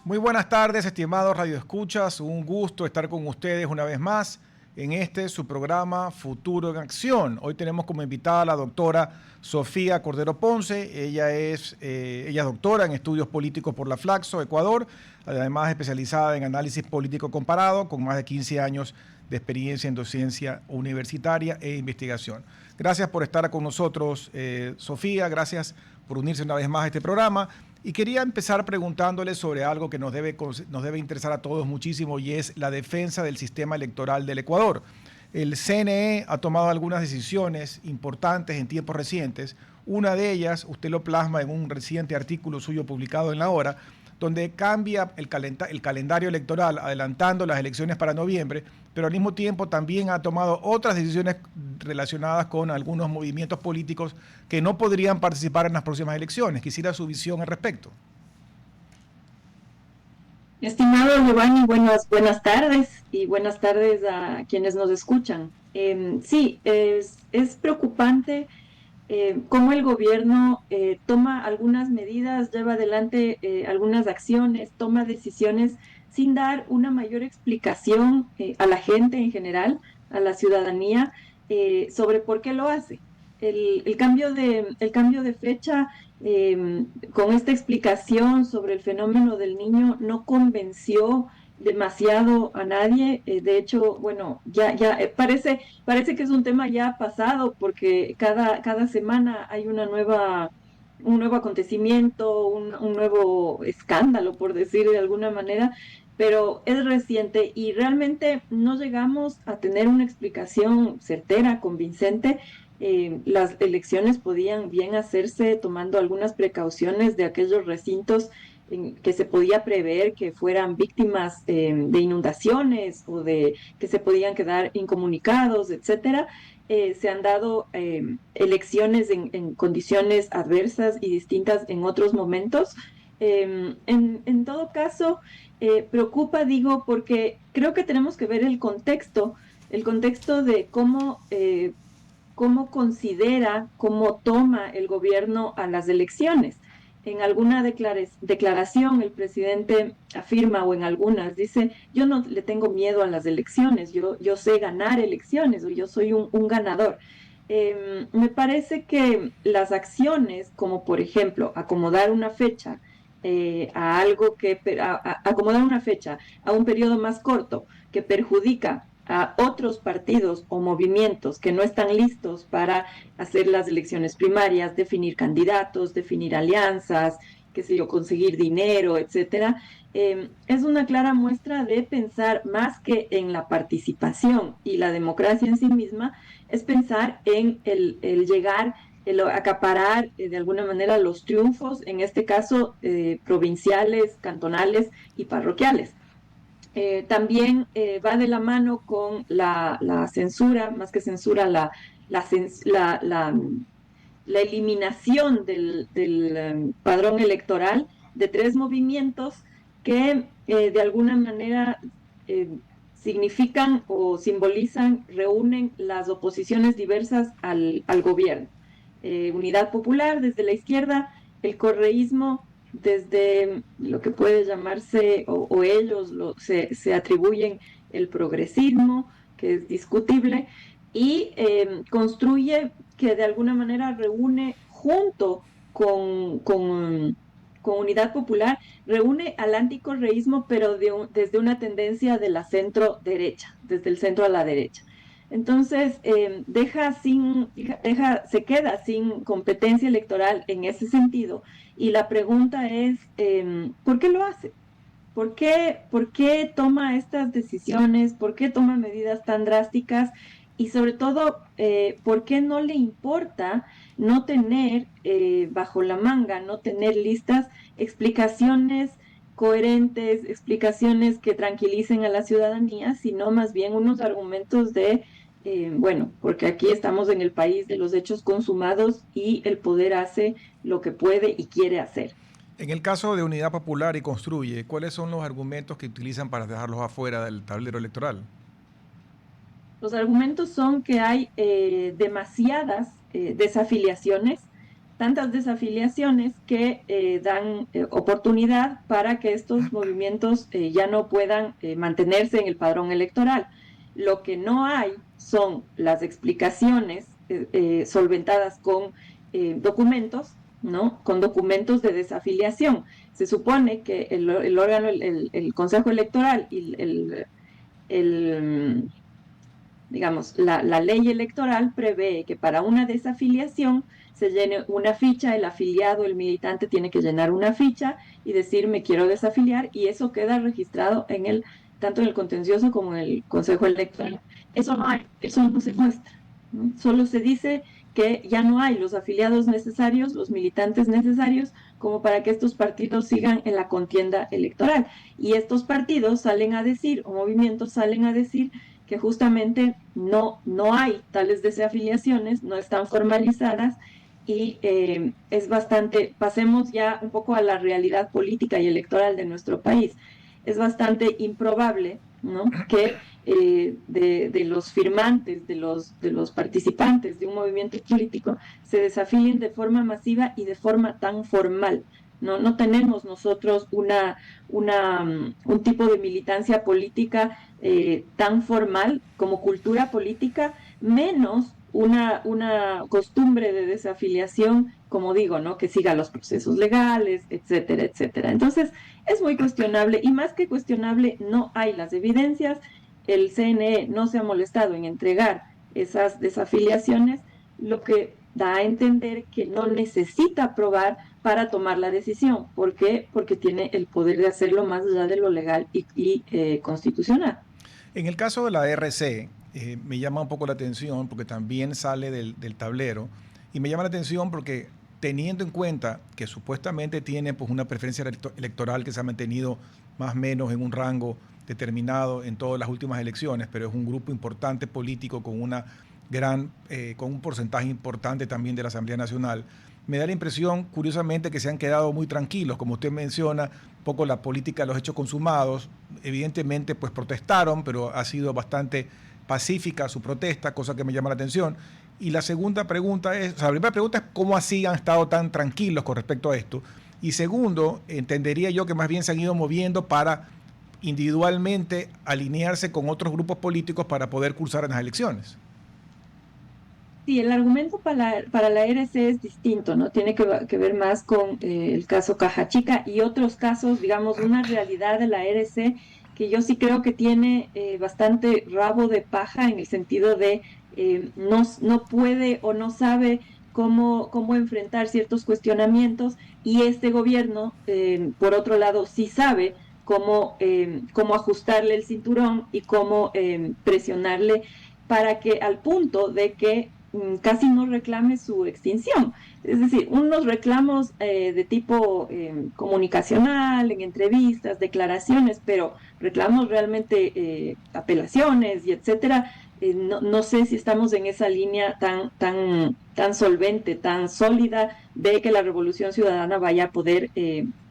Muy buenas tardes, estimados radioescuchas. Un gusto estar con ustedes una vez más en su programa Futuro en Acción. Hoy tenemos como invitada a la doctora Sofía Cordero Ponce. Ella es doctora en estudios políticos por la Flaxo, Ecuador, además especializada en análisis político comparado, con más de 15 años de experiencia en docencia universitaria e investigación. Gracias por estar con nosotros, Sofía. Gracias por unirse una vez más a este programa. Y quería empezar preguntándole sobre algo que nos debe interesar a todos muchísimo, y es la defensa del sistema electoral del Ecuador. El CNE ha tomado algunas decisiones importantes en tiempos recientes. Una de ellas, usted lo plasma en un reciente artículo suyo publicado en La Hora, donde cambia el calendario electoral, adelantando las elecciones para noviembre, pero al mismo tiempo también ha tomado otras decisiones relacionadas con algunos movimientos políticos que no podrían participar en las próximas elecciones. Quisiera su visión al respecto. Estimado Giovanni, buenas tardes y buenas tardes a quienes nos escuchan. Sí, es preocupante cómo el gobierno toma algunas medidas, lleva adelante algunas acciones, toma decisiones sin dar una mayor explicación a la gente en general, a la ciudadanía, sobre por qué lo hace. El cambio de fecha con esta explicación sobre el fenómeno del niño no convenció demasiado a nadie. De hecho, bueno, ya parece que es un tema ya pasado porque cada semana hay un nuevo acontecimiento, un nuevo escándalo, por decir de alguna manera, pero es reciente y realmente no llegamos a tener una explicación certera, convincente. Las elecciones podían bien hacerse tomando algunas precauciones de aquellos recintos en que se podía prever que fueran víctimas de inundaciones o de que se podían quedar incomunicados, etcétera. Se han dado elecciones en condiciones adversas y distintas en otros momentos. En todo caso, preocupa, digo, porque creo que tenemos que ver el contexto de cómo considera, cómo toma el gobierno a las elecciones. En alguna declaración el presidente afirma, o en algunas, dice: yo no le tengo miedo a las elecciones, yo sé ganar elecciones, o yo soy un ganador. Me parece que las acciones, como por ejemplo acomodar una fecha acomodar una fecha a un periodo más corto que perjudica a otros partidos o movimientos que no están listos para hacer las elecciones primarias, definir candidatos, definir alianzas, qué sé yo, conseguir dinero, etcétera, es una clara muestra de pensar más que en la participación y la democracia en sí misma, es pensar en el llegar, el acaparar de alguna manera los triunfos, en este caso provinciales, cantonales y parroquiales. También va de la mano con la censura, más que censura, la, la, la, la eliminación del padrón electoral de tres movimientos que de alguna manera eh, significan o simbolizan, reúnen las oposiciones diversas al gobierno. Unidad Popular desde la izquierda, el correísmo desde lo que puede llamarse, o ellos se atribuyen el progresismo, que es discutible, y construye que de alguna manera reúne junto con Unidad Popular, reúne al anticorreísmo, pero desde una tendencia de la centro derecha, desde el centro a la derecha. Entonces, se queda sin competencia electoral en ese sentido. Y la pregunta es, ¿por qué lo hace? ¿Por qué toma estas decisiones? ¿Por qué toma medidas tan drásticas? Y sobre todo, ¿por qué no le importa no tener bajo la manga, no tener listas explicaciones coherentes, explicaciones que tranquilicen a la ciudadanía, sino más bien unos argumentos bueno, porque aquí estamos en el país de los hechos consumados y el poder hace lo que puede y quiere hacer? En el caso de Unidad Popular y Construye, ¿cuáles son los argumentos que utilizan para dejarlos afuera del tablero electoral? Los argumentos son que hay demasiadas desafiliaciones, tantas desafiliaciones que dan oportunidad para que estos movimientos ya no puedan mantenerse en el padrón electoral. Lo que no hay son las explicaciones solventadas con documentos, ¿no? Con documentos de desafiliación. Se supone que el órgano, el Consejo Electoral y digamos, la ley electoral prevé que para una desafiliación se llene una ficha, el afiliado, el militante tiene que llenar una ficha y decir me quiero desafiliar, y eso queda registrado tanto en el contencioso como en el Consejo Electoral. Eso no hay, eso no se muestra, ¿no? Solo se dice que ya no hay los afiliados necesarios, los militantes necesarios, como para que estos partidos sigan en la contienda electoral. Y estos partidos salen a decir, o movimientos salen a decir, que justamente no hay tales desafiliaciones, no están formalizadas, y es bastante, pasemos ya un poco a la realidad política y electoral de nuestro país. Es bastante improbable, ¿no?, que de los firmantes, de los participantes de un movimiento político se desafilien de forma masiva y de forma tan formal. No tenemos nosotros un tipo de militancia política tan formal como cultura política, menos una costumbre de desafiliación, como digo, ¿no?, que siga los procesos legales, etcétera, etcétera. Entonces, es muy cuestionable, y más que cuestionable, no hay las evidencias. El CNE no se ha molestado en entregar esas desafiliaciones, lo que da a entender que no necesita probar para tomar la decisión. ¿Por qué? Porque tiene el poder de hacerlo más allá de lo legal y constitucional. En el caso de la RC, me llama un poco la atención porque también sale del tablero, y me llama la atención porque, teniendo en cuenta que supuestamente tiene pues una preferencia electoral que se ha mantenido más o menos en un rango determinado en todas las últimas elecciones, pero es un grupo importante político con con un porcentaje importante también de la Asamblea Nacional, me da la impresión, curiosamente, que se han quedado muy tranquilos. Como usted menciona, un poco la política de los hechos consumados, evidentemente pues protestaron, pero ha sido bastante pacífica su protesta, cosa que me llama la atención. Y la segunda pregunta es, o sea, la primera pregunta es cómo así han estado tan tranquilos con respecto a esto. Y segundo, entendería yo que más bien se han ido moviendo para individualmente alinearse con otros grupos políticos para poder cursar en las elecciones. Sí, el argumento para la RC es distinto, ¿no? Tiene que ver más con el caso Caja Chica y otros casos, digamos, una realidad de la RC que yo sí creo que tiene bastante rabo de paja, en el sentido de no puede o no sabe cómo enfrentar ciertos cuestionamientos, y este gobierno, por otro lado, sí sabe cómo ajustarle el cinturón y cómo presionarle para que, al punto de que casi no reclame su extinción. Es decir, unos reclamos de tipo comunicacional, en entrevistas, declaraciones, pero reclamos realmente, apelaciones y etcétera. No sé si estamos en esa línea tan solvente, tan sólida, de que la Revolución Ciudadana vaya a poder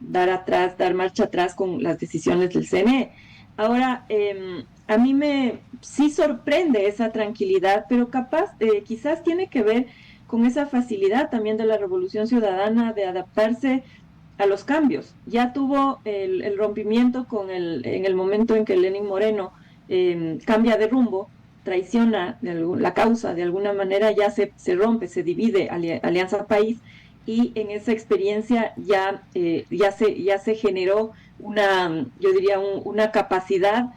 dar marcha atrás con las decisiones del CNE. Ahora, a mí sí sorprende esa tranquilidad, pero quizás tiene que ver con esa facilidad también de la Revolución Ciudadana de adaptarse a los cambios. Ya tuvo el rompimiento en el momento en que Lenín Moreno cambia de rumbo, traiciona la causa, de alguna manera ya se rompe, se divide Alianza País, y en esa experiencia ya se generó yo diría, una capacidad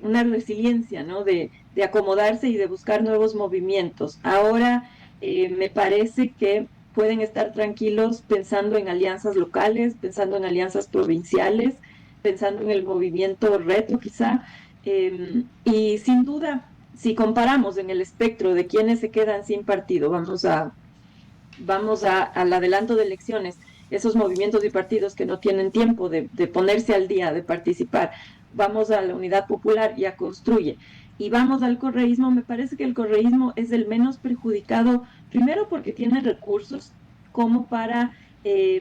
una resiliencia, ¿no?, de acomodarse y de buscar nuevos movimientos. Ahora me parece que pueden estar tranquilos pensando en alianzas locales, pensando en alianzas provinciales, pensando en el movimiento reto quizá, y sin duda, si comparamos en el espectro de quienes se quedan sin partido, vamos al adelanto de elecciones, esos movimientos y partidos que no tienen tiempo de ponerse al día, de participar, vamos a la Unidad Popular y a Construye, y vamos al correísmo. Me parece que el correísmo es el menos perjudicado, primero porque tiene recursos como para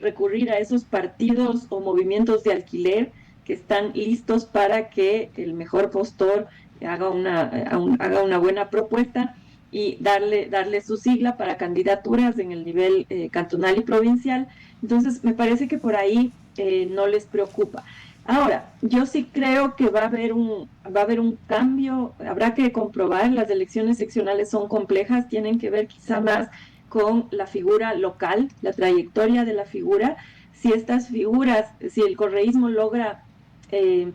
recurrir a esos partidos o movimientos de alquiler que están listos para que el mejor postor haga una buena propuesta, y darle su sigla para candidaturas en el nivel cantonal y provincial. Entonces, me parece que por ahí no les preocupa. Ahora, yo sí creo que va a haber un cambio, habrá que comprobar, las elecciones seccionales son complejas, tienen que ver quizá más con la figura local, la trayectoria de la figura. Si estas figuras, si el correísmo logra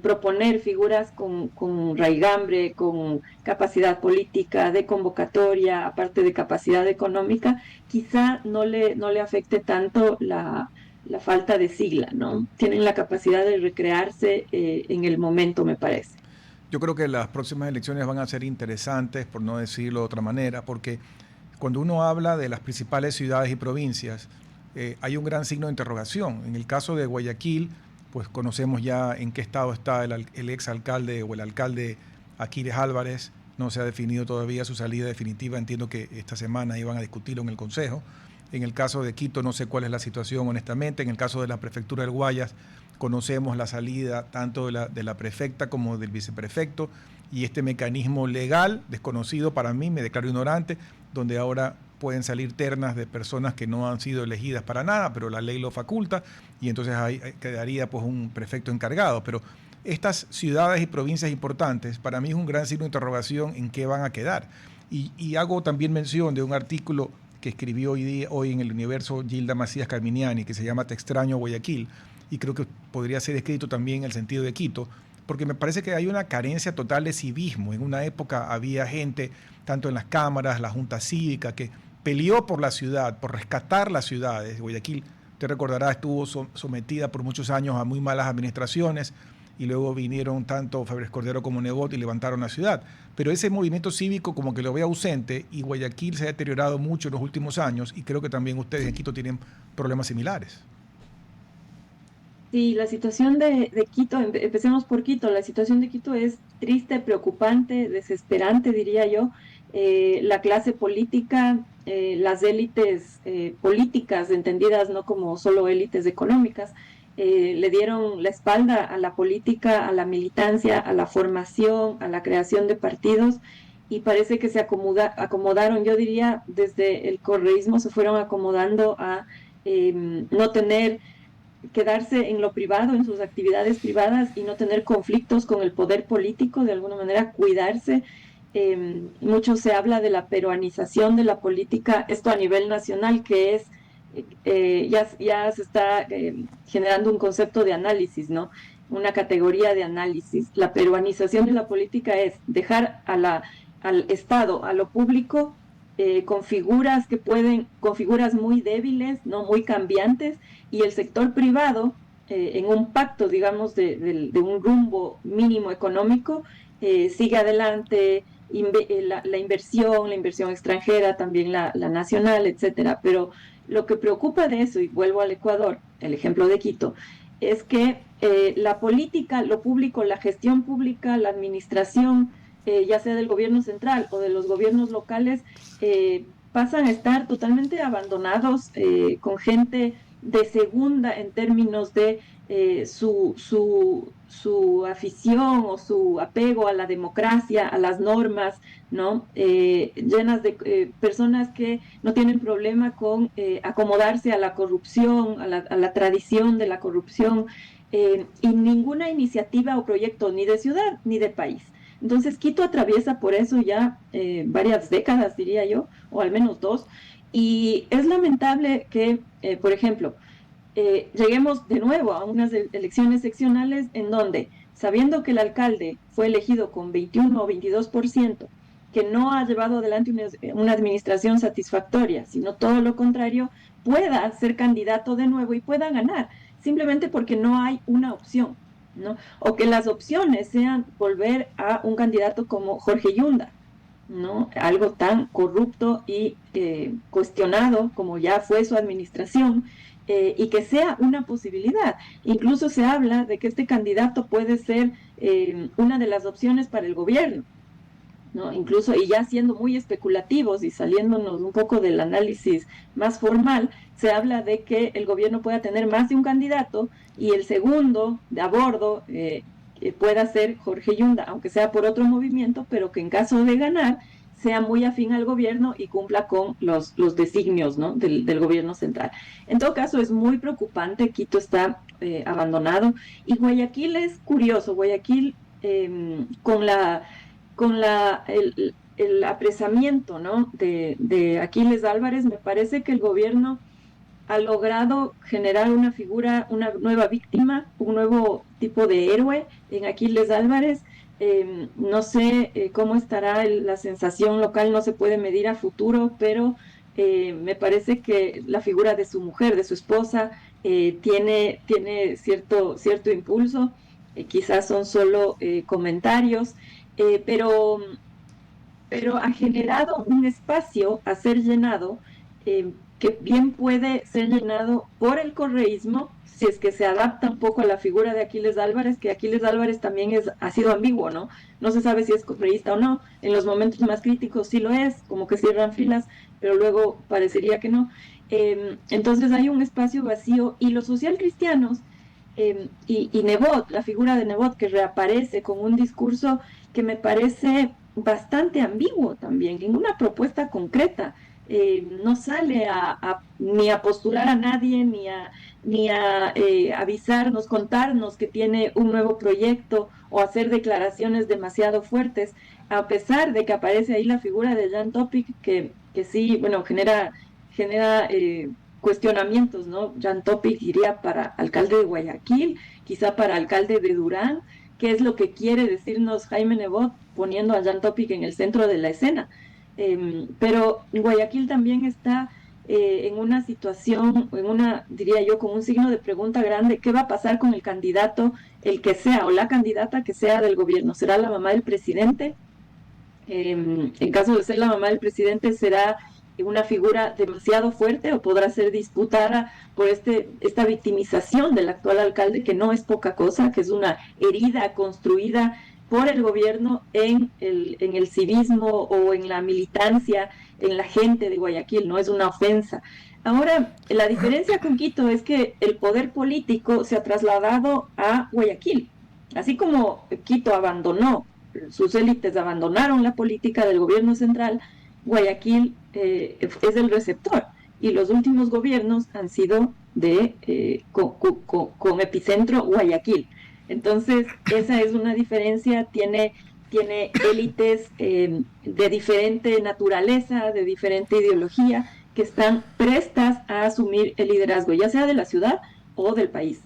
proponer figuras con raigambre, con capacidad política, de convocatoria, aparte de capacidad económica, quizá no le afecte tanto la falta de sigla, ¿no? Tienen la capacidad de recrearse en el momento, me parece. Yo creo que las próximas elecciones van a ser interesantes, por no decirlo de otra manera, porque cuando uno habla de las principales ciudades y provincias, hay un gran signo de interrogación. En el caso de Guayaquil, pues conocemos ya en qué estado está el exalcalde o el alcalde Aquiles Álvarez. No se ha definido todavía su salida definitiva. Entiendo que esta semana iban a discutirlo en el Consejo. En el caso de Quito no sé cuál es la situación honestamente. En el caso de la prefectura del Guayas conocemos la salida tanto de la prefecta como del viceprefecto y este mecanismo legal desconocido para mí, me declaro ignorante, donde ahora pueden salir ternas de personas que no han sido elegidas para nada, pero la ley lo faculta y entonces ahí quedaría pues un prefecto encargado. Pero estas ciudades y provincias importantes, para mí es un gran signo de interrogación en qué van a quedar. Y hago también mención de un artículo que escribió hoy en el Universo Gilda Macías Carminiani, que se llama Te extraño Guayaquil, y creo que podría ser escrito también en el sentido de Quito, porque me parece que hay una carencia total de civismo. En una época había gente, tanto en las cámaras, la Junta Cívica, que peleó por la ciudad, por rescatar las ciudades. Guayaquil, te recordará, estuvo sometida por muchos años a muy malas administraciones y luego vinieron tanto Febres Cordero como Nebot y levantaron la ciudad. Pero ese movimiento cívico como que lo ve ausente y Guayaquil se ha deteriorado mucho en los últimos años y creo que también ustedes en Quito tienen problemas similares. Sí, la situación de Quito, empecemos por Quito, la situación de Quito es triste, preocupante, desesperante, diría yo. La clase política, las élites políticas, entendidas no como solo élites económicas, le dieron la espalda a la política, a la militancia, a la formación, a la creación de partidos y parece que se acomodaron, yo diría, desde el correísmo se fueron acomodando a no tener quedarse en lo privado, en sus actividades privadas y no tener conflictos con el poder político, de alguna manera cuidarse. Mucho se habla de la peruanización de la política, esto a nivel nacional, que es, ya se está generando un concepto de análisis, ¿no? Una categoría de análisis. La peruanización de la política es dejar al Estado, a lo público, con figuras muy débiles, no muy cambiantes, y el sector privado, en un pacto, digamos, de un rumbo mínimo económico, sigue adelante la inversión extranjera, también la nacional, etcétera. Pero lo que preocupa de eso, y vuelvo al Ecuador, el ejemplo de Quito, es que la política, lo público, la gestión pública, la administración, ya sea del gobierno central o de los gobiernos locales, pasan a estar totalmente abandonados, con gente de segunda en términos de su afición o su apego a la democracia, a las normas, ¿no? Llenas de personas que no tienen problema con acomodarse a la corrupción, a la tradición de la corrupción, y ninguna iniciativa o proyecto ni de ciudad ni de país. Entonces, Quito atraviesa por eso ya varias décadas, diría yo, o al menos dos, y es lamentable que, por ejemplo, lleguemos de nuevo a unas elecciones seccionales en donde, sabiendo que el alcalde fue elegido con 21 o 22%, que no ha llevado adelante una administración satisfactoria, sino todo lo contrario, pueda ser candidato de nuevo y pueda ganar, simplemente porque no hay una opción, ¿no? O que las opciones sean volver a un candidato como Jorge Yunda, ¿no? Algo tan corrupto y cuestionado como ya fue su administración, y que sea una posibilidad. Incluso se habla de que este candidato puede ser una de las opciones para el gobierno, ¿no? Incluso, y ya siendo muy especulativos y saliéndonos un poco del análisis más formal, se habla de que el gobierno pueda tener más de un candidato y el segundo de a bordo pueda ser Jorge Yunda, aunque sea por otro movimiento, pero que en caso de ganar sea muy afín al gobierno y cumpla con los designios, ¿no? del gobierno central. En todo caso, es muy preocupante, Quito está abandonado y Guayaquil es curioso, Guayaquil con el apresamiento, ¿no? de Aquiles Álvarez, me parece que el gobierno ha logrado generar una figura, una nueva víctima, un nuevo tipo de héroe en Aquiles Álvarez. No sé cómo estará la sensación local, no se puede medir a futuro, pero me parece que la figura de su mujer, de su esposa, tiene cierto impulso. Quizás son solo comentarios, eh, pero pero ha generado un espacio a ser llenado, que bien puede ser llenado por el correísmo, si es que se adapta un poco a la figura de Aquiles Álvarez, que Aquiles Álvarez también ha sido ambiguo, ¿no? No se sabe si es correísta o no, en los momentos más críticos sí lo es, como que cierran filas, pero luego parecería que no. Entonces hay un espacio vacío y los social cristianos y Nebot, la figura de Nebot que reaparece con un discurso que me parece bastante ambiguo también, en una propuesta concreta. No sale ni a postular a nadie, ni a avisarnos, contarnos que tiene un nuevo proyecto o hacer declaraciones demasiado fuertes, a pesar de que aparece ahí la figura de Jan Topic, que sí, bueno, genera cuestionamientos, ¿no? Jan Topic iría para alcalde de Guayaquil, quizá para alcalde de Durán. ¿Qué es lo que quiere decirnos Jaime Nebot poniendo a Jan Topic en el centro de la escena? Pero Guayaquil también está en una situación, diría yo, con un signo de pregunta grande. ¿Qué va a pasar con el candidato, el que sea, o la candidata que sea del gobierno? ¿Será la mamá del presidente? En caso de ser la mamá del presidente, ¿será una figura demasiado fuerte o podrá ser disputada por esta victimización del actual alcalde, que no es poca cosa, que es una herida construida por el gobierno en el civismo o en la militancia, en la gente de Guayaquil? No es una ofensa. Ahora, la diferencia con Quito es que el poder político se ha trasladado a Guayaquil. Así como Quito abandonó, sus élites abandonaron la política del gobierno central, Guayaquil es el receptor y los últimos gobiernos han sido con epicentro Guayaquil. Entonces, esa es una diferencia, tiene élites de diferente naturaleza, de diferente ideología, que están prestas a asumir el liderazgo, ya sea de la ciudad o del país.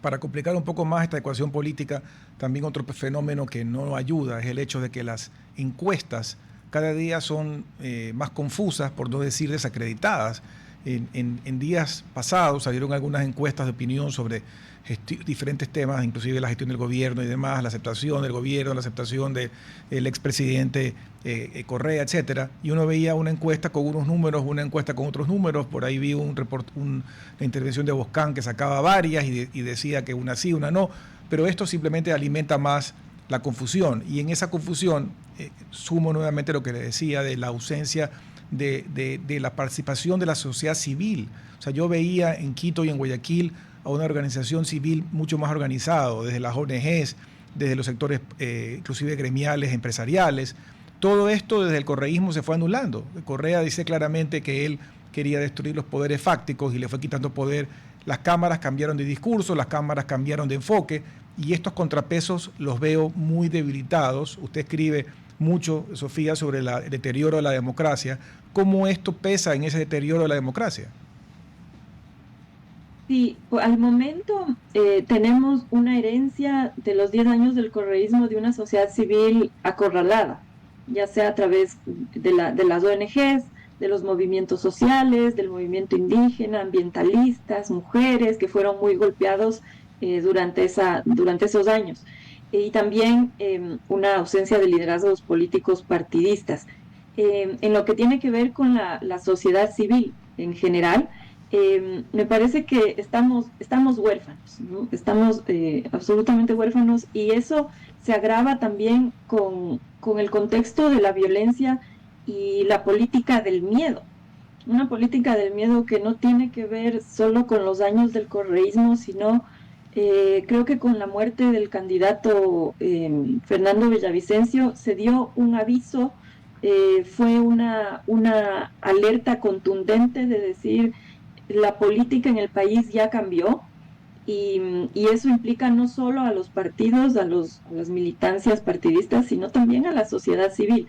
Para complicar un poco más esta ecuación política, también otro fenómeno que no ayuda es el hecho de que las encuestas cada día son más confusas, por no decir desacreditadas. En días pasados salieron algunas encuestas de opinión sobre diferentes temas, inclusive la gestión del gobierno y demás, la aceptación del gobierno, la aceptación del expresidente Correa, etcétera. Y uno veía una encuesta con unos números, una encuesta con otros números. Por ahí vi una intervención de Boscán que sacaba varias y decía que una sí, una no. Pero esto simplemente alimenta más la confusión. Y en esa confusión sumo nuevamente lo que le decía de la ausencia de la participación de la sociedad civil. O sea, yo veía en Quito y en Guayaquil a una organización civil mucho más organizado, desde las ONGs, desde los sectores inclusive gremiales, empresariales. Todo esto desde el correísmo se fue anulando. Correa dice claramente que él quería destruir los poderes fácticos y le fue quitando poder. Las cámaras cambiaron de discurso, las cámaras cambiaron de enfoque y estos contrapesos los veo muy debilitados. Usted escribe mucho, Sofía, sobre el deterioro de la democracia. ¿Cómo esto pesa en ese deterioro de la democracia? Sí, al momento tenemos una herencia de los 10 años del correísmo de una sociedad civil acorralada, ya sea a través de las ONGs, de los movimientos sociales, del movimiento indígena, ambientalistas, mujeres que fueron muy golpeados durante esos años. Y también una ausencia de liderazgos políticos partidistas. En lo que tiene que ver con la sociedad civil en general, me parece que estamos huérfanos, ¿no? Estamos absolutamente huérfanos y eso se agrava también con el contexto de la violencia y la política del miedo. Una política del miedo que no tiene que ver solo con los años del correísmo, sino creo que con la muerte del candidato Fernando Villavicencio se dio un aviso fue una alerta contundente de decir la política en el país ya cambió y eso implica no solo a los partidos, a las militancias partidistas, sino también a la sociedad civil.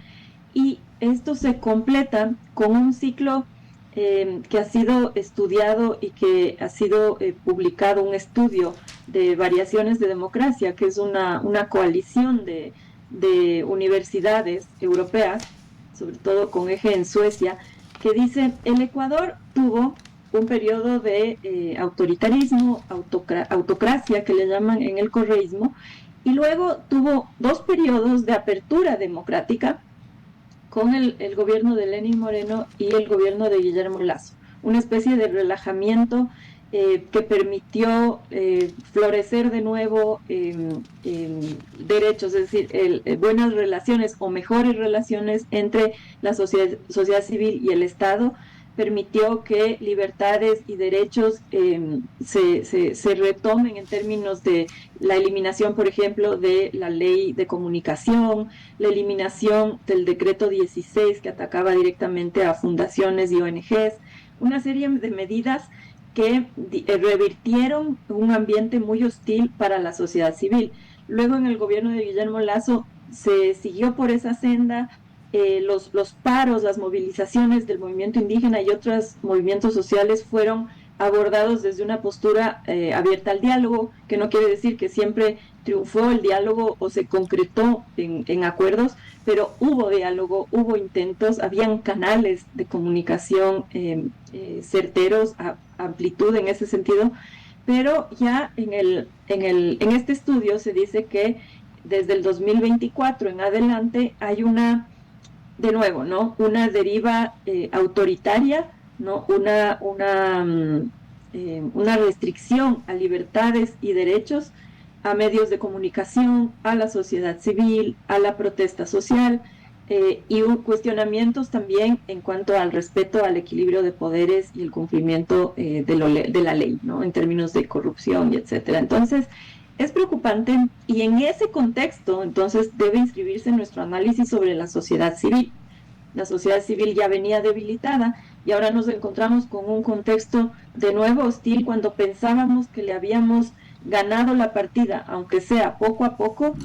Y esto se completa con un ciclo que ha sido estudiado y que ha sido publicado, un estudio de variaciones de democracia, que es una coalición de universidades europeas, sobre todo con eje en Suecia, que dice, el Ecuador tuvo un periodo de autoritarismo, autocracia, que le llaman en el correísmo, y luego tuvo 2 periodos de apertura democrática con el gobierno de Lenín Moreno y el gobierno de Guillermo Lasso, una especie de relajamiento que permitió florecer de nuevo derechos, es decir, buenas relaciones o mejores relaciones entre la sociedad civil y el Estado, permitió que libertades y derechos se retomen en términos de la eliminación, por ejemplo, de la ley de comunicación, la eliminación del decreto 16 que atacaba directamente a fundaciones y ONGs, una serie de medidas que revirtieron un ambiente muy hostil para la sociedad civil. Luego en el gobierno de Guillermo Lasso se siguió por esa senda, los paros, las movilizaciones del movimiento indígena y otros movimientos sociales fueron abordados desde una postura abierta al diálogo, que no quiere decir que siempre triunfó el diálogo o se concretó en acuerdos, pero hubo diálogo, hubo intentos, habían canales de comunicación certeros, a amplitud en ese sentido, pero ya en este estudio se dice que desde el 2024 en adelante hay de nuevo, ¿no? Una deriva autoritaria, ¿no? Una restricción a libertades y derechos, a medios de comunicación, a la sociedad civil, a la protesta social, y cuestionamientos también en cuanto al respeto al equilibrio de poderes y el cumplimiento de la ley, ¿no? En términos de corrupción y etcétera. Entonces, es preocupante y en ese contexto, entonces, debe inscribirse nuestro análisis sobre la sociedad civil. La sociedad civil ya venía debilitada y ahora nos encontramos con un contexto de nuevo hostil cuando pensábamos que le habíamos ganado la partida, aunque sea poco a poco,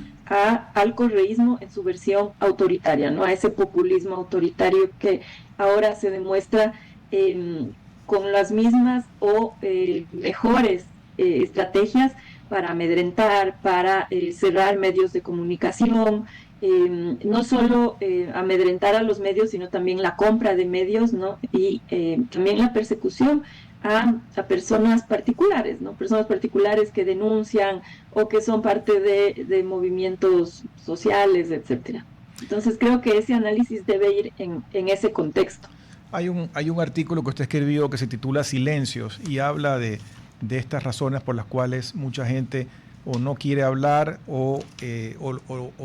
al correísmo en su versión autoritaria, ¿no? A ese populismo autoritario que ahora se demuestra con las mismas o mejores estrategias para amedrentar, para cerrar medios de comunicación, no solo amedrentar a los medios, sino también la compra de medios, ¿no? Y también la persecución a personas particulares, ¿no? Personas particulares que denuncian o que son parte de movimientos sociales, etcétera. Entonces creo que ese análisis debe ir en ese contexto. Hay un artículo que usted escribió que se titula Silencios y habla de estas razones por las cuales mucha gente o no quiere hablar o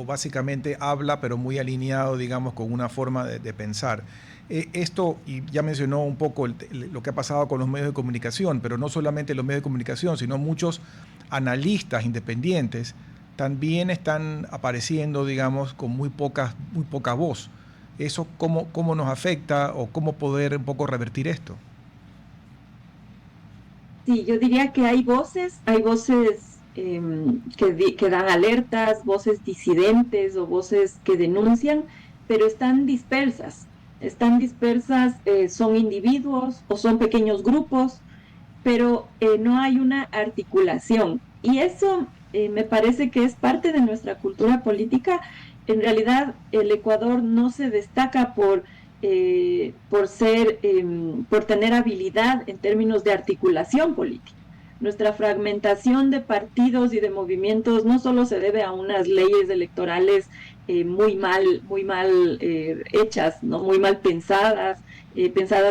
básicamente habla pero muy alineado, digamos, con una forma de pensar. Esto, y ya mencionó un poco lo que ha pasado con los medios de comunicación, pero no solamente los medios de comunicación, sino muchos analistas independientes también están apareciendo, digamos, con muy poca voz. ¿Eso cómo nos afecta o cómo poder un poco revertir esto? Sí, yo diría que hay voces que dan alertas, voces disidentes o voces que denuncian, pero están dispersas, son individuos o son pequeños grupos, pero no hay una articulación. Y eso me parece que es parte de nuestra cultura política. En realidad, el Ecuador no se destaca por tener habilidad en términos de articulación política. Nuestra fragmentación de partidos y de movimientos no solo se debe a unas leyes electorales muy mal hechas, ¿no? Muy mal pensadas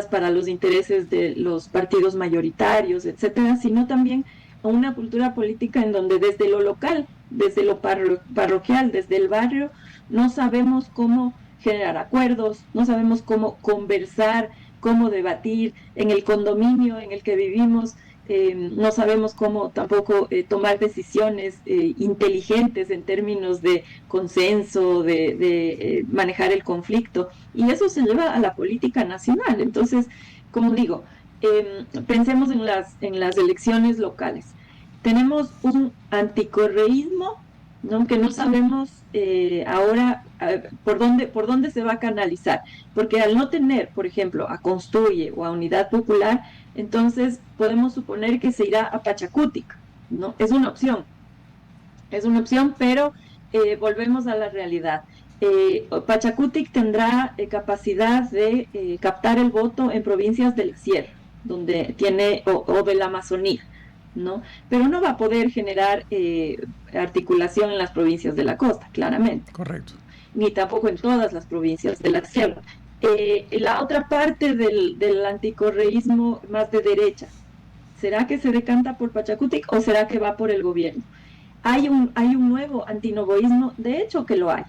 para los intereses de los partidos mayoritarios, etcétera, sino también a una cultura política en donde desde lo local, desde lo parroquial, desde el barrio, no sabemos cómo generar acuerdos, no sabemos cómo conversar, cómo debatir en el condominio en el que vivimos. no sabemos cómo tampoco tomar decisiones inteligentes en términos de consenso, de manejar el conflicto, y eso se lleva a la política nacional. Entonces, como digo, pensemos en las elecciones locales. Tenemos un anticorreísmo, ¿no? Que no sabemos ahora por dónde se va a canalizar, porque al no tener, por ejemplo, a Construye o a Unidad Popular, entonces podemos suponer que se irá a Pachacutic, ¿no? Es una opción, pero volvemos a la realidad. Pachacutic tendrá capacidad de captar el voto en provincias de la Sierra, donde tiene, o de la Amazonía, ¿no? Pero no va a poder generar articulación en las provincias de la costa, claramente. Correcto. Ni tampoco en todas las provincias de la sierra. La otra parte del anticorreísmo más de derecha, ¿será que se decanta por Pachacutic o será que va por el gobierno? Hay un nuevo antinovoísmo, de hecho que lo hay,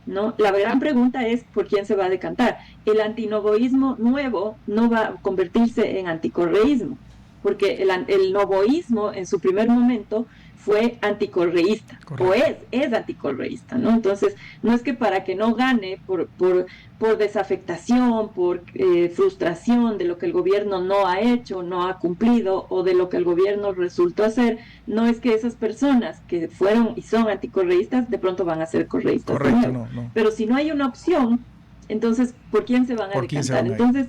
¿no? La gran pregunta es por quién se va a decantar. El antinovoísmo nuevo no va a convertirse en anticorreísmo, porque el novoísmo en su primer momento fue anticorreísta. Correcto. O es anticorreísta, ¿no? Entonces, no es que para que no gane por desafectación, por frustración de lo que el gobierno no ha hecho, no ha cumplido, o de lo que el gobierno resultó hacer, no es que esas personas que fueron y son anticorreístas de pronto van a ser correístas. Correcto, no. Pero si no hay una opción, entonces, ¿por quién se van a decantar? Entonces,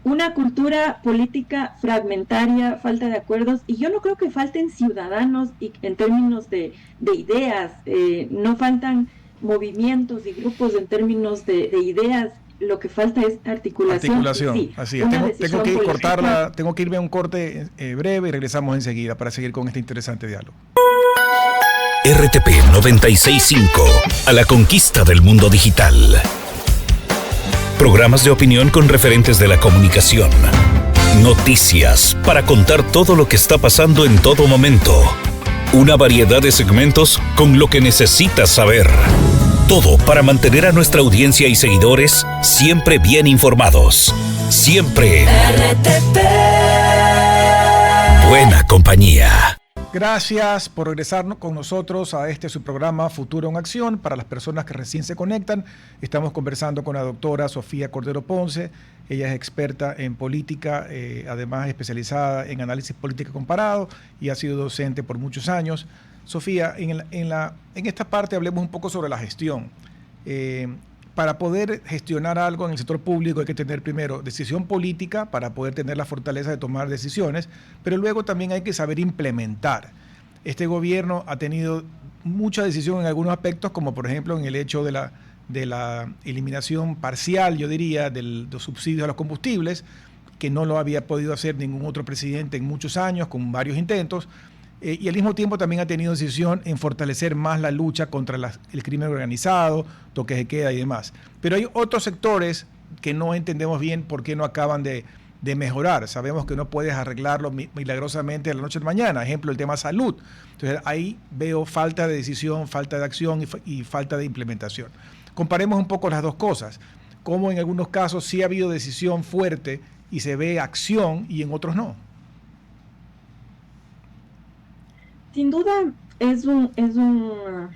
una cultura política fragmentaria, falta de acuerdos, y yo no creo que falten ciudadanos en términos de ideas, no faltan movimientos y grupos en términos de ideas, lo que falta es articulación. Sí, así es. Tengo que irme a un corte breve y regresamos enseguida para seguir con este interesante diálogo. RTP 965, a la conquista del mundo digital. Programas de opinión con referentes de la comunicación. Noticias para contar todo lo que está pasando en todo momento. Una variedad de segmentos con lo que necesitas saber. Todo para mantener a nuestra audiencia y seguidores siempre bien informados. Siempre RTP. Buena compañía. Gracias por regresar con nosotros a su programa Futuro en Acción. Para las personas que recién se conectan, estamos conversando con la doctora Sofía Cordero Ponce. Ella es experta en política, además especializada en análisis político comparado y ha sido docente por muchos años. Sofía, en esta parte hablemos un poco sobre la gestión. Para poder gestionar algo en el sector público hay que tener primero decisión política para poder tener la fortaleza de tomar decisiones, pero luego también hay que saber implementar. Este gobierno ha tenido mucha decisión en algunos aspectos, como por ejemplo en el hecho de la eliminación parcial, yo diría, de los subsidios a los combustibles, que no lo había podido hacer ningún otro presidente en muchos años, con varios intentos. Y al mismo tiempo también ha tenido decisión en fortalecer más la lucha contra el crimen organizado, toques de queda y demás. Pero hay otros sectores que no entendemos bien por qué no acaban de mejorar. Sabemos que no puedes arreglarlo milagrosamente de la noche a la mañana. Ejemplo, el tema salud. Entonces ahí veo falta de decisión, falta de acción y falta de implementación. Comparemos un poco las dos cosas. Como en algunos casos sí ha habido decisión fuerte y se ve acción y en otros no. Sin duda es una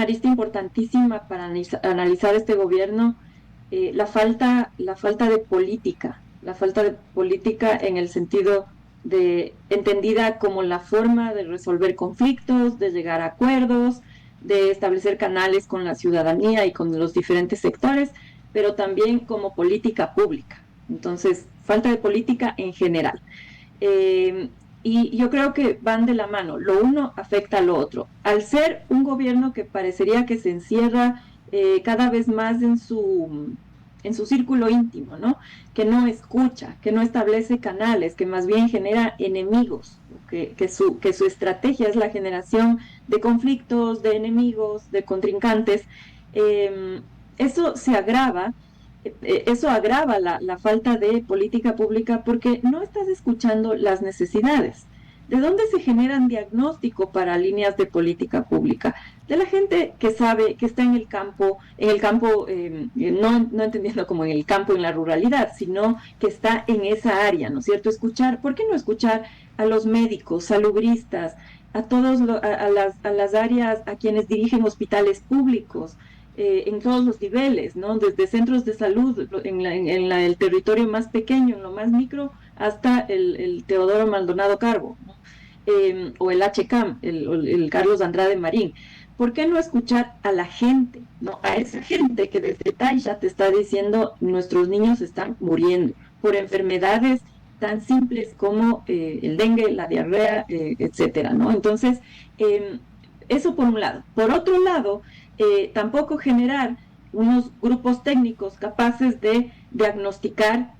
arista importantísima para analizar este gobierno, la falta de política en el sentido de entendida como la forma de resolver conflictos, de llegar a acuerdos, de establecer canales con la ciudadanía y con los diferentes sectores, pero también como política pública. Entonces, falta de política en general. Y yo creo que van de la mano, lo uno afecta a lo otro. Al ser un gobierno que parecería que se encierra cada vez más en su círculo íntimo, ¿no? Que no escucha, que no establece canales, que más bien genera enemigos, que su estrategia es la generación de conflictos, de enemigos, de contrincantes. Eso se agrava. Eso agrava la falta de política pública porque no estás escuchando las necesidades. ¿De dónde se generan diagnóstico para líneas de política pública? De la gente que sabe, que está en el campo, no entendiendo como en el campo, en la ruralidad, sino que está en esa área, ¿no es cierto? ¿Por qué no escuchar a los médicos, salubristas, a las áreas, a quienes dirigen hospitales públicos, en todos los niveles, ¿no? Desde centros de salud, el territorio más pequeño, en lo más micro, hasta el Teodoro Maldonado Carbo, ¿no? O el HCAM, el Carlos Andrade Marín. ¿Por qué no escuchar a la gente, ¿no? A esa gente que desde Taisha te está diciendo nuestros niños están muriendo por enfermedades tan simples como el dengue, la diarrea, etcétera, ¿no? Entonces, eso por un lado. Por otro lado, tampoco generar unos grupos técnicos capaces de diagnosticar,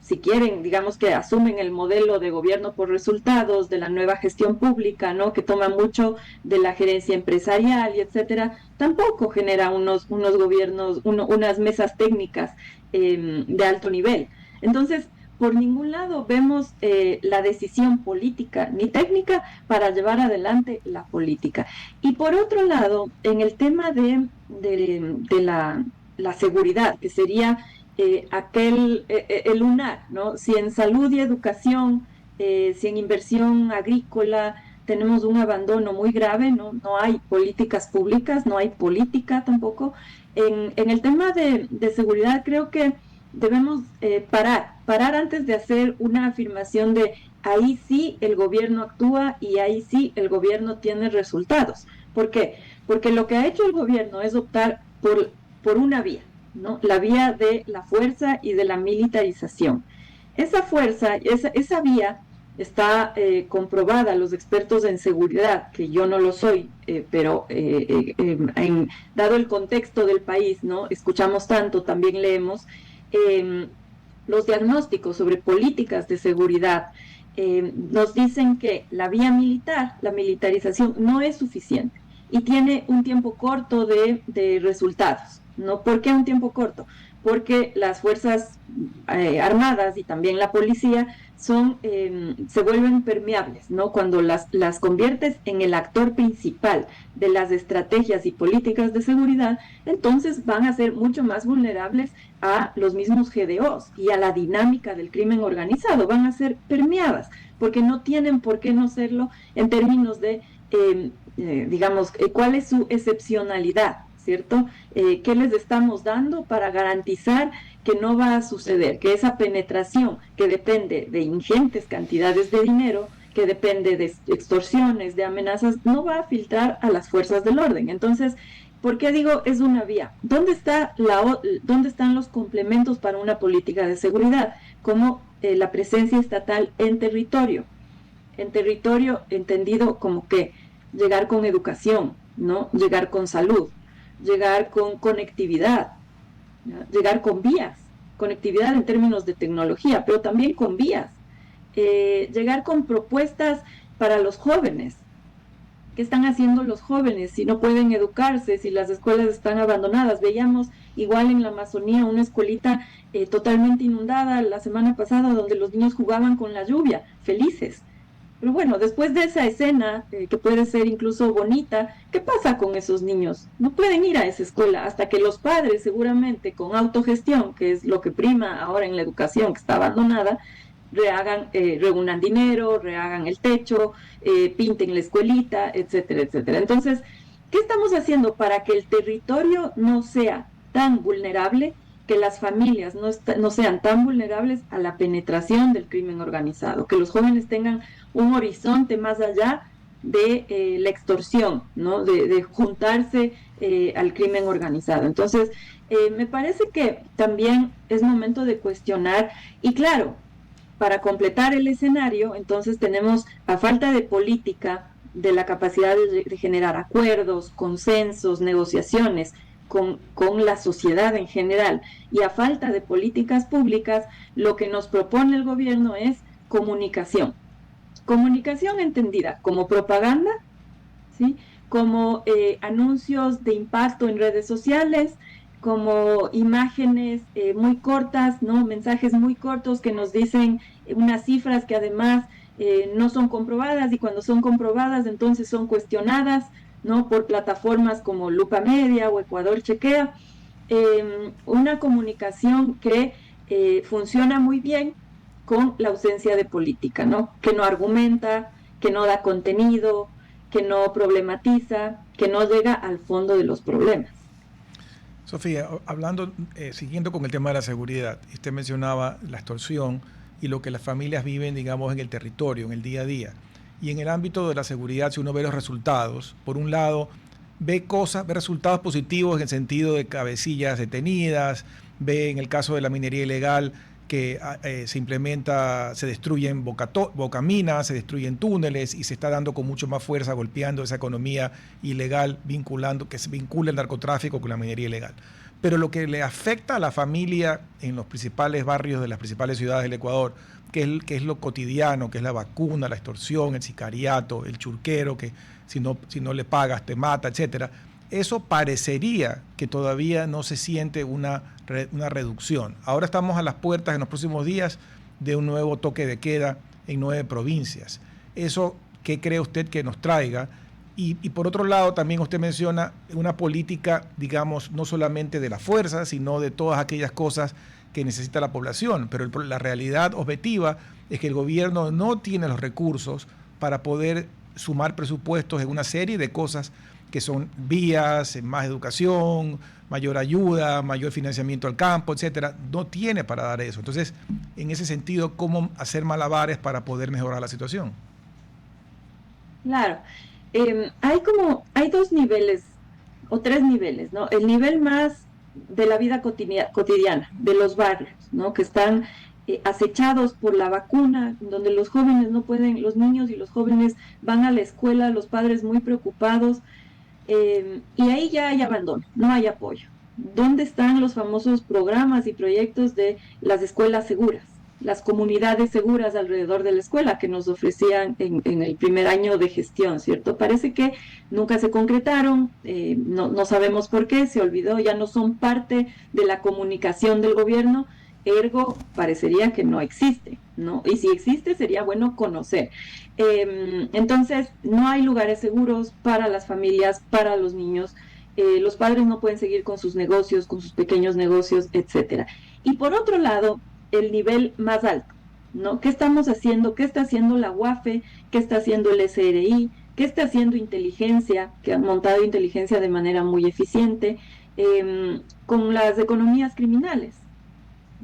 si quieren, digamos que asumen el modelo de gobierno por resultados, de la nueva gestión pública, ¿no? Que toma mucho de la gerencia empresarial y etcétera, tampoco genera unos gobiernos, unas mesas técnicas de alto nivel. Entonces, por ningún lado vemos la decisión política ni técnica para llevar adelante la política. Y por otro lado, en el tema de la seguridad, que sería el lunar, ¿no? Si en salud y educación, si en inversión agrícola tenemos un abandono muy grave, no hay políticas públicas, no hay política tampoco. En el tema de seguridad creo que debemos parar antes de hacer una afirmación de ahí sí el gobierno actúa y ahí sí el gobierno tiene resultados. ¿Por qué? Porque lo que ha hecho el gobierno es optar por una vía, ¿no? La vía de la fuerza y de la militarización. Esa fuerza, esa vía está comprobada. Los expertos en seguridad, que yo no lo soy, pero dado el contexto del país, ¿no? Escuchamos tanto, también leemos, los diagnósticos sobre políticas de seguridad nos dicen que la vía militar, la militarización, no es suficiente y tiene un tiempo corto de resultados, ¿no? ¿Por qué un tiempo corto? Porque las fuerzas armadas y también la policía se vuelven permeables, ¿no? Cuando las conviertes en el actor principal de las estrategias y políticas de seguridad, entonces van a ser mucho más vulnerables a los mismos GDOs y a la dinámica del crimen organizado, van a ser permeadas, porque no tienen por qué no serlo en términos de, digamos, cuál es su excepcionalidad, ¿cierto? ¿Qué les estamos dando para garantizar que no va a suceder? Que esa penetración que depende de ingentes cantidades de dinero, que depende de extorsiones, de amenazas, no va a filtrar a las fuerzas del orden. Entonces, ¿por qué digo es una vía? ¿Dónde están los complementos para una política de seguridad? Como la presencia estatal en territorio entendido como que llegar con educación, ¿no? Llegar con salud, llegar con conectividad, ¿no? Llegar con vías, conectividad en términos de tecnología, pero también con vías, llegar con propuestas para los jóvenes. ¿Qué están haciendo los jóvenes si no pueden educarse, si las escuelas están abandonadas? Veíamos igual en la Amazonía una escuelita totalmente inundada la semana pasada, donde los niños jugaban con la lluvia, felices. Pero bueno, después de esa escena, que puede ser incluso bonita, ¿qué pasa con esos niños? No pueden ir a esa escuela hasta que los padres, seguramente con autogestión, que es lo que prima ahora en la educación que está abandonada, reúnan dinero, rehagan el techo, pinten la escuelita, etcétera, etcétera. Entonces, ¿qué estamos haciendo para que el territorio no sea tan vulnerable, que las familias no sean tan vulnerables a la penetración del crimen organizado, que los jóvenes tengan un horizonte más allá de la extorsión, ¿no? de juntarse al crimen organizado? Entonces, me parece que también es momento de cuestionar, y claro, para completar el escenario, entonces tenemos, a falta de política, de la capacidad de generar acuerdos, consensos, negociaciones con la sociedad en general, y a falta de políticas públicas, lo que nos propone el gobierno es comunicación. Comunicación entendida como propaganda, ¿sí? Como anuncios de impacto en redes sociales, como imágenes muy cortas, ¿no? Mensajes muy cortos que nos dicen unas cifras que además no son comprobadas, y cuando son comprobadas entonces son cuestionadas, ¿no?, por plataformas como Lupa Media o Ecuador Chequea. Una comunicación que funciona muy bien con la ausencia de política, ¿no?, que no argumenta, que no da contenido, que no problematiza, que no llega al fondo de los problemas. Sofía, hablando, siguiendo con el tema de la seguridad, usted mencionaba la extorsión y lo que las familias viven, digamos, en el territorio, en el día a día. Y en el ámbito de la seguridad, si uno ve los resultados, por un lado, ve resultados positivos en el sentido de cabecillas detenidas, ve en el caso de la minería ilegal que se destruyen bocaminas, se destruyen túneles y se está dando con mucho más fuerza, golpeando esa economía ilegal, que se vincula el narcotráfico con la minería ilegal. Pero lo que le afecta a la familia en los principales barrios de las principales ciudades del Ecuador, que es lo cotidiano, que es la vacuna, la extorsión, el sicariato, el churquero, que si no le pagas te mata, etcétera. Eso parecería que todavía no se siente una reducción. Ahora estamos a las puertas en los próximos días de un nuevo toque de queda en 9 provincias. ¿Eso qué cree usted que nos traiga? Y por otro lado, también usted menciona una política, digamos, no solamente de la fuerza, sino de todas aquellas cosas que necesita la población. Pero la realidad objetiva es que el gobierno no tiene los recursos para poder sumar presupuestos en una serie de cosas que son vías, más educación, mayor ayuda, mayor financiamiento al campo, etcétera. No tiene para dar eso. Entonces, en ese sentido, ¿cómo hacer malabares para poder mejorar la situación? Claro. Hay 2 niveles o 3 niveles, ¿no? El nivel más de la vida cotidiana, de los barrios, ¿no?, que están acechados por la vacuna, donde los jóvenes no pueden, los niños y los jóvenes van a la escuela, los padres muy preocupados, y ahí ya hay abandono, no hay apoyo. ¿Dónde están los famosos programas y proyectos de las escuelas seguras, las comunidades seguras alrededor de la escuela que nos ofrecían en el primer año de gestión, ¿cierto? Parece que nunca se concretaron, no sabemos por qué, se olvidó, ya no son parte de la comunicación del gobierno, ergo parecería que no existe, ¿no? Y si existe sería bueno conocer. Entonces, no hay lugares seguros para las familias, para los niños, los padres no pueden seguir con sus negocios, con sus pequeños negocios, etcétera. Y por otro lado, el nivel más alto, ¿no? ¿Qué estamos haciendo? ¿Qué está haciendo la UAFE? ¿Qué está haciendo el SRI? ¿Qué está haciendo inteligencia? Que han montado inteligencia de manera muy eficiente con las economías criminales,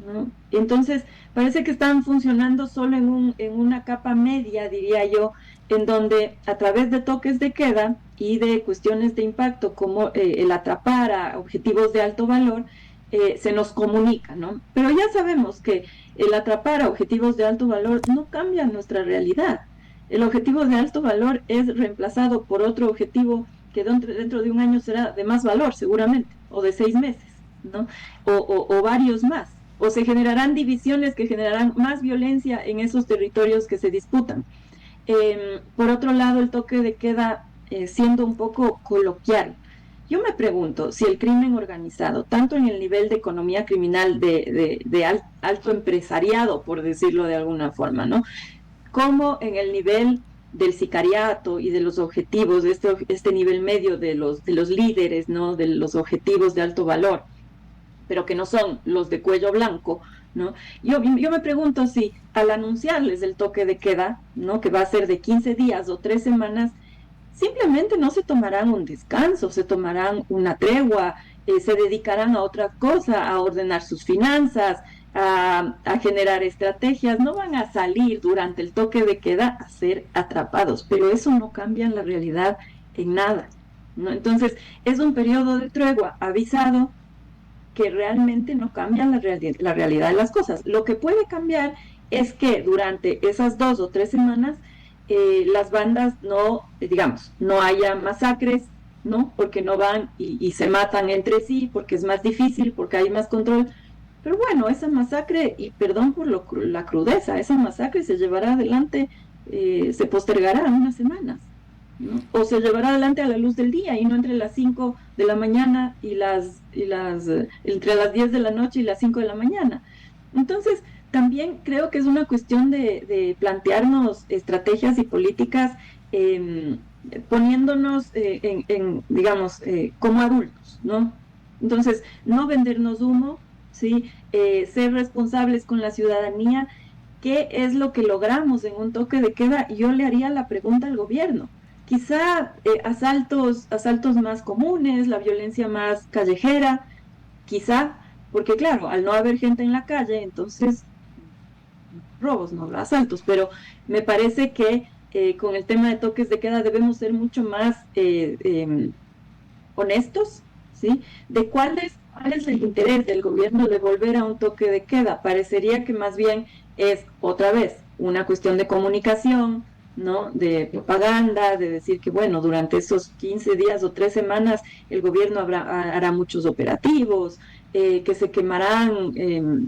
¿no? Entonces, parece que están funcionando solo en una capa media, diría yo, en donde a través de toques de queda y de cuestiones de impacto como el atrapar a objetivos de alto valor, se nos comunica, ¿no? Pero ya sabemos que el atrapar a objetivos de alto valor no cambia nuestra realidad. El objetivo de alto valor es reemplazado por otro objetivo que dentro de un año será de más valor, seguramente, o de 6 meses, ¿no? O varios más. O se generarán divisiones que generarán más violencia en esos territorios que se disputan. Por otro lado, el toque de queda, siendo un poco coloquial, yo me pregunto si el crimen organizado, tanto en el nivel de economía criminal de alto empresariado, por decirlo de alguna forma, ¿no?, como en el nivel del sicariato y de los objetivos, de este nivel medio de los líderes, ¿no?, de los objetivos de alto valor, pero que no son los de cuello blanco, ¿no? Yo me pregunto si al anunciarles el toque de queda, ¿no?, que va a ser de 15 días o 3 semanas, simplemente no se tomarán un descanso, se tomarán una tregua, se dedicarán a otra cosa, a ordenar sus finanzas, a generar estrategias, no van a salir durante el toque de queda a ser atrapados, pero eso no cambia la realidad en nada, ¿no? Entonces, es un periodo de tregua avisado que realmente no cambia la realidad de las cosas. Lo que puede cambiar es que durante esas 2 o 3 semanas las bandas no haya masacres, ¿no?, porque no van y se matan entre sí, porque es más difícil, porque hay más control. Pero bueno, esa masacre, y perdón por la crudeza, esa masacre se llevará adelante, se postergará unas semanas, ¿no?, o se llevará adelante a la luz del día y no entre las 5 de la mañana entre las 10 de la noche y las 5 de la mañana. Entonces, también creo que es una cuestión de plantearnos estrategias y políticas poniéndonos digamos, como adultos, ¿no? Entonces, no vendernos humo, ¿sí? Ser responsables con la ciudadanía. ¿Qué es lo que logramos en un toque de queda? Yo le haría la pregunta al gobierno. Quizá asaltos más comunes, la violencia más callejera, quizá, porque claro, al no haber gente en la calle, entonces robos, no asaltos, pero me parece que con el tema de toques de queda debemos ser mucho más honestos, ¿sí? De cuál es el interés del gobierno de volver a un toque de queda. Parecería que más bien es otra vez una cuestión de comunicación, ¿no? De propaganda, de decir que, bueno, durante esos 15 días o 3 semanas el gobierno hará muchos operativos, que se quemarán,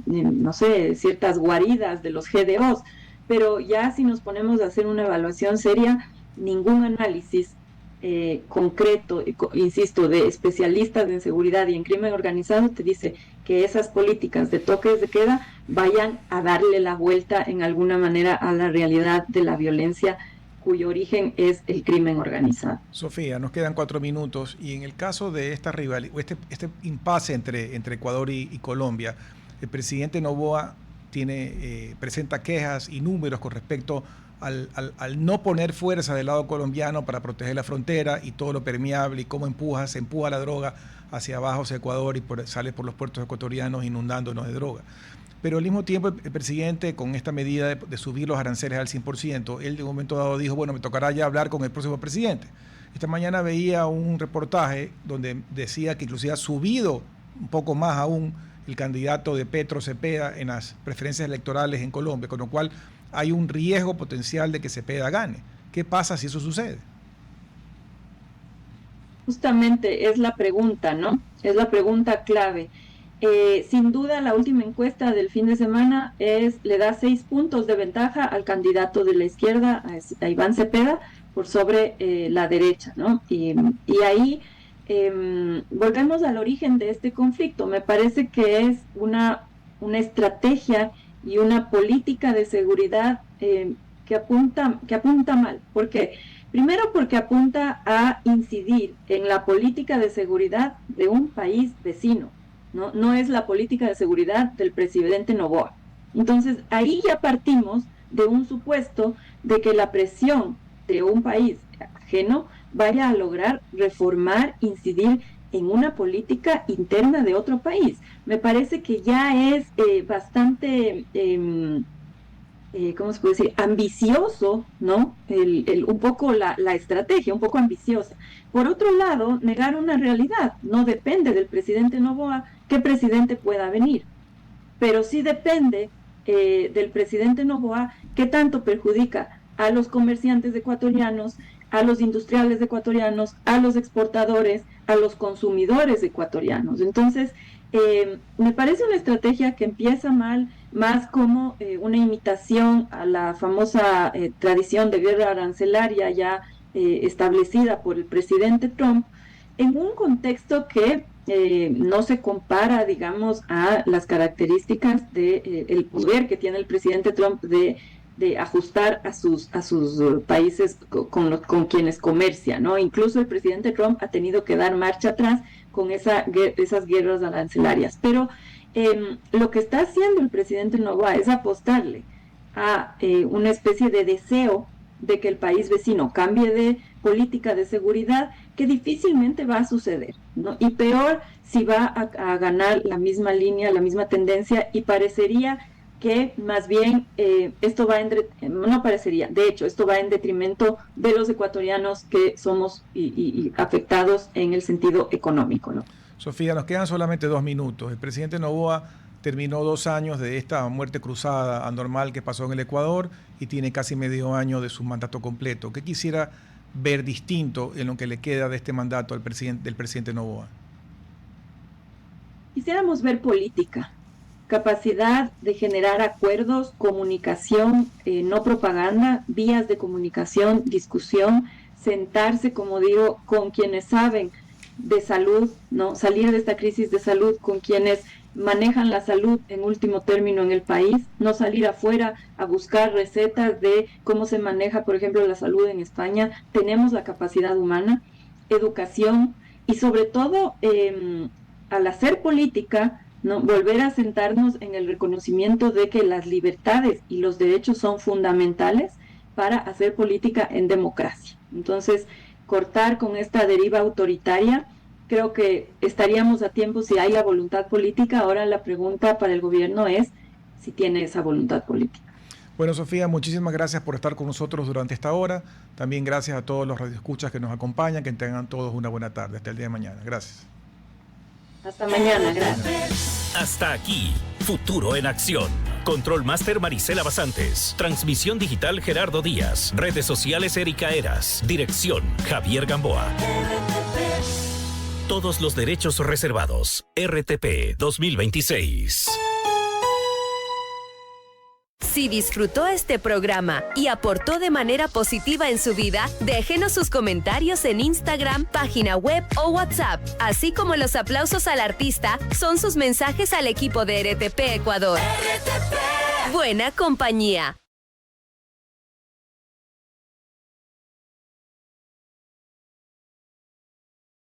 no sé, ciertas guaridas de los GDOs, pero ya si nos ponemos a hacer una evaluación seria, ningún análisis concreto, insisto, de especialistas en seguridad y en crimen organizado te dice que esas políticas de toques de queda vayan a darle la vuelta en alguna manera a la realidad de la violencia cuyo origen es el crimen organizado. Sofía, nos quedan 4 minutos y en el caso de esta rivalidad, este impasse entre Ecuador y Colombia, el presidente Noboa presenta quejas y números con respecto al no poner fuerza del lado colombiano para proteger la frontera y todo lo permeable y cómo se empuja la droga hacia abajo, hacia Ecuador y sale por los puertos ecuatorianos inundándonos de droga. Pero al mismo tiempo el presidente, con esta medida de subir los aranceles al 100%, él de un momento dado dijo, bueno, me tocará ya hablar con el próximo presidente. Esta mañana veía un reportaje donde decía que inclusive ha subido un poco más aún el candidato de Petro Cepeda en las preferencias electorales en Colombia, con lo cual hay un riesgo potencial de que Cepeda gane. ¿Qué pasa si eso sucede? Justamente es la pregunta, ¿no? Es la pregunta clave. Sin duda, la última encuesta del fin de semana le da 6 puntos de ventaja al candidato de la izquierda, a Iván Cepeda, por sobre la derecha, ¿no? Y ahí volvemos al origen de este conflicto. Me parece que es una estrategia y una política de seguridad que apunta mal. ¿Por qué? Primero porque apunta a incidir en la política de seguridad de un país vecino, ¿no? No es la política de seguridad del presidente Noboa. Entonces, ahí ya partimos de un supuesto de que la presión de un país ajeno vaya a lograr reformar, incidir en una política interna de otro país. Me parece que ya es bastante, ¿cómo se puede decir? Ambicioso, ¿no? Un poco la estrategia, un poco ambiciosa. Por otro lado, negar una realidad. No depende del presidente Noboa qué presidente pueda venir, pero sí depende del presidente Noboa qué tanto perjudica a los comerciantes ecuatorianos, a los industriales ecuatorianos, a los exportadores, a los consumidores ecuatorianos. Entonces, me parece una estrategia que empieza mal, más como una imitación a la famosa tradición de guerra arancelaria ya establecida por el presidente Trump, en un contexto que no se compara, digamos, a las características del poder que tiene el presidente Trump de ajustar a sus países con quienes comercia, ¿no? Incluso el presidente Trump ha tenido que dar marcha atrás con esas guerras arancelarias. Pero lo que está haciendo el presidente Noboa es apostarle a una especie de deseo de que el país vecino cambie de política de seguridad que difícilmente va a suceder, ¿no? Y peor si va a ganar la misma línea, la misma tendencia, y parecería que más bien esto va no parecería, de hecho, esto va en detrimento de los ecuatorianos que somos y afectados en el sentido económico, ¿no? Sofía, nos quedan solamente 2 minutos. El presidente Noboa terminó 2 años de esta muerte cruzada anormal que pasó en el Ecuador y tiene casi medio año de su mandato completo. ¿Qué quisiera ver distinto en lo que le queda de este mandato del presidente Noboa? Quisiéramos ver política, capacidad de generar acuerdos, comunicación, no propaganda, vías de comunicación, discusión, sentarse, como digo, con quienes saben de salud, ¿no? Salir de esta crisis de salud con quienes manejan la salud en último término en el país, no salir afuera a buscar recetas de cómo se maneja, por ejemplo, la salud en España. Tenemos la capacidad humana, educación y sobre todo al hacer política, ¿no?, volver a sentarnos en el reconocimiento de que las libertades y los derechos son fundamentales para hacer política en democracia. Entonces, cortar con esta deriva autoritaria, creo que estaríamos a tiempo si hay la voluntad política. Ahora la pregunta para el gobierno es si tiene esa voluntad política. Bueno, Sofía, muchísimas gracias por estar con nosotros durante esta hora. También gracias a todos los radioescuchas que nos acompañan, que tengan todos una buena tarde. Hasta el día de mañana. Gracias. Hasta mañana, gracias. Hasta aquí, Futuro en Acción. Control Master Marisela Basantes. Transmisión digital Gerardo Díaz. Redes sociales Erika Eras. Dirección Javier Gamboa. Todos los derechos reservados. RTP 2026. Si disfrutó este programa y aportó de manera positiva en su vida, déjenos sus comentarios en Instagram, página web o WhatsApp, así como los aplausos al artista son sus mensajes al equipo de RTP Ecuador. RTP. Buena compañía.